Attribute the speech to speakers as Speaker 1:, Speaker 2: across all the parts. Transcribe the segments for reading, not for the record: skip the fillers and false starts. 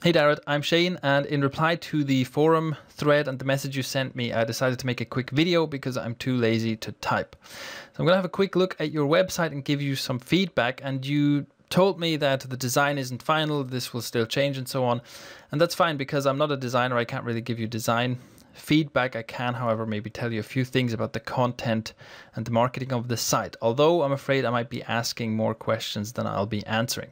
Speaker 1: Hey Darrett, I'm Shane, and in reply to the forum thread and the message you sent me, I decided to make a quick video because I'm too lazy to type. So I'm going to have a quick look at your website and give you some feedback, and you told me that the design isn't final, this will still change and so on. And that's fine because I'm not a designer, I can't really give you design feedback. I can, however, maybe tell you a few things about the content and the marketing of the site, although I'm afraid I might be asking more questions than I'll be answering.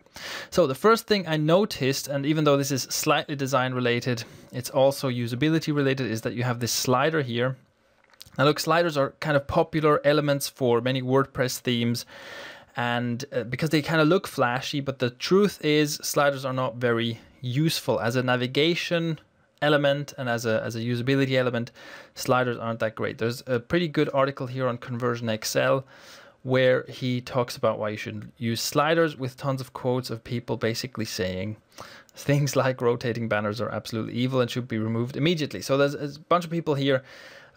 Speaker 1: So the first thing I noticed, and even though this is slightly design related, it's also usability related, is that you have this slider here. Now look, sliders are kind of popular elements for many WordPress themes, and because they kind of look flashy, but the truth is sliders are not very useful as a navigation element and as a usability element. Sliders aren't that great. There's a pretty good article here on Conversion Excel where he talks about why you should use sliders, with tons of quotes of people basically saying things like rotating banners are absolutely evil and should be removed immediately. So there's a bunch of people here,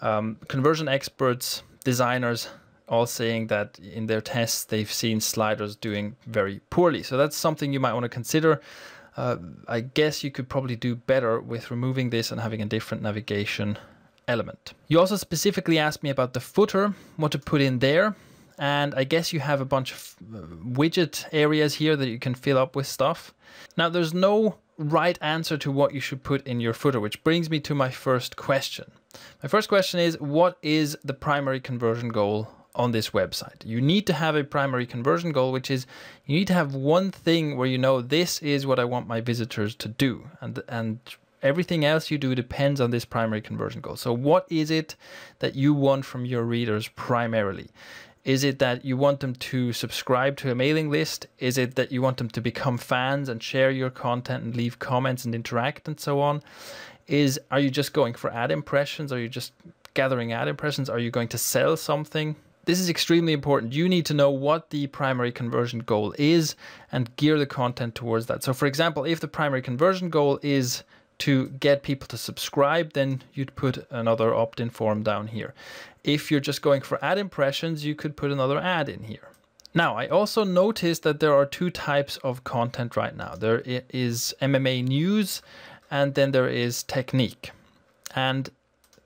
Speaker 1: conversion experts, designers, all saying that in their tests they've seen sliders doing very poorly. So that's something you might want to consider. I guess you could probably do better with removing this and having a different navigation element. You also specifically asked me about the footer, what to put in there. And I guess you have a bunch of widget areas here that you can fill up with stuff. Now, there's no right answer to what you should put in your footer, which brings me to my first question. My first question is, what is the primary conversion goal on this website? You need to have a primary conversion goal, which is you need to have one thing where you know this is what I want my visitors to do, and everything else you do depends on this primary conversion goal. So what is it that you want from your readers primarily? Is it that you want them to subscribe to a mailing list? Is it that you want them to become fans and share your content and leave comments and interact and so on? Are you just going for ad impressions? Are you just gathering ad impressions? Are you going to sell something? This is extremely important. You need to know what the primary conversion goal is and gear the content towards that. So for example, if the primary conversion goal is to get people to subscribe, then you'd put another opt-in form down here. If you're just going for ad impressions, you could put another ad in here. Now, I also noticed that there are two types of content right now. There is MMA news, and then there is technique. And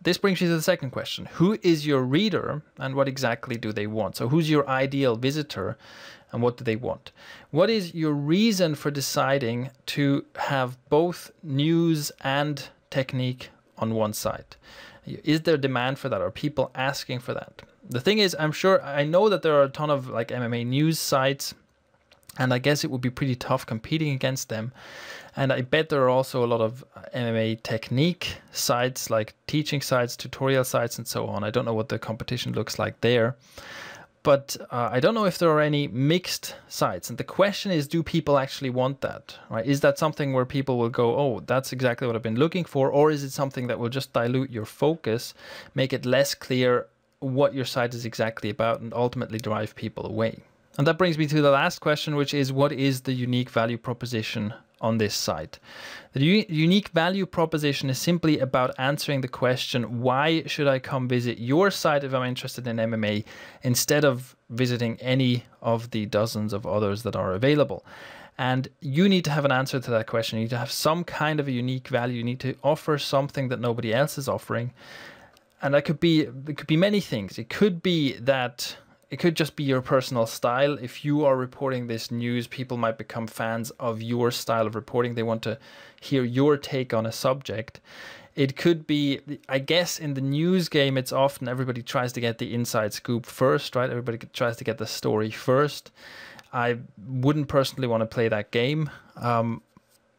Speaker 1: this brings you to the second question. Who is your reader and what exactly do they want? So who's your ideal visitor and what do they want? What is your reason for deciding to have both news and technique on one site? Is there demand for that? Are people asking for that? The thing is, I know that there are a ton of like MMA news sites, and I guess it would be pretty tough competing against them. And I bet there are also a lot of MMA technique sites, like teaching sites, tutorial sites, and so on. I don't know what the competition looks like there. But I don't know if there are any mixed sites. And the question is, do people actually want that? Right? Is that something where people will go, oh, that's exactly what I've been looking for? Or is it something that will just dilute your focus, make it less clear what your site is exactly about, and ultimately drive people away? And that brings me to the last question, which is, what is the unique value proposition on this site? The unique value proposition is simply about answering the question, why should I come visit your site if I'm interested in MMA, instead of visiting any of the dozens of others that are available? And you need to have an answer to that question. You need to have some kind of a unique value. You need to offer something that nobody else is offering. And it could be many things. It could be that it could just be your personal style. If you are reporting this news, people might become fans of your style of reporting. They want to hear your take on a subject. It could be, I guess in the news game, it's often everybody tries to get the inside scoop first, right? Everybody tries to get the story first. I wouldn't personally want to play that game. And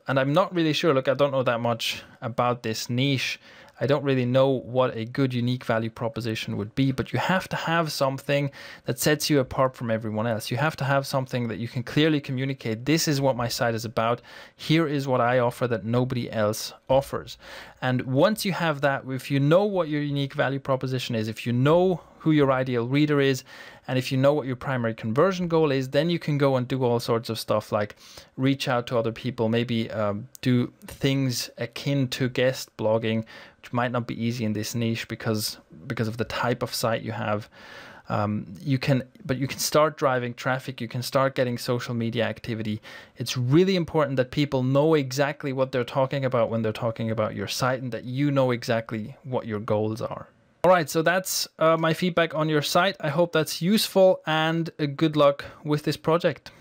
Speaker 1: I'm not really sure, look, I don't know that much about this niche. I don't really know what a good unique value proposition would be, but you have to have something that sets you apart from everyone else. You have to have something that you can clearly communicate. This is what my site is about. Here is what I offer that nobody else offers. And once you have that, if you know what your unique value proposition is, if you know who your ideal reader is, and if you know what your primary conversion goal is, then you can go and do all sorts of stuff like reach out to other people, maybe do things akin to guest blogging, which might not be easy in this niche because of the type of site you have. You can start driving traffic. You can start getting social media activity. It's really important that people know exactly what they're talking about when they're talking about your site, and that you know exactly what your goals are. All right, so that's my feedback on your site. I hope that's useful, and good luck with this project.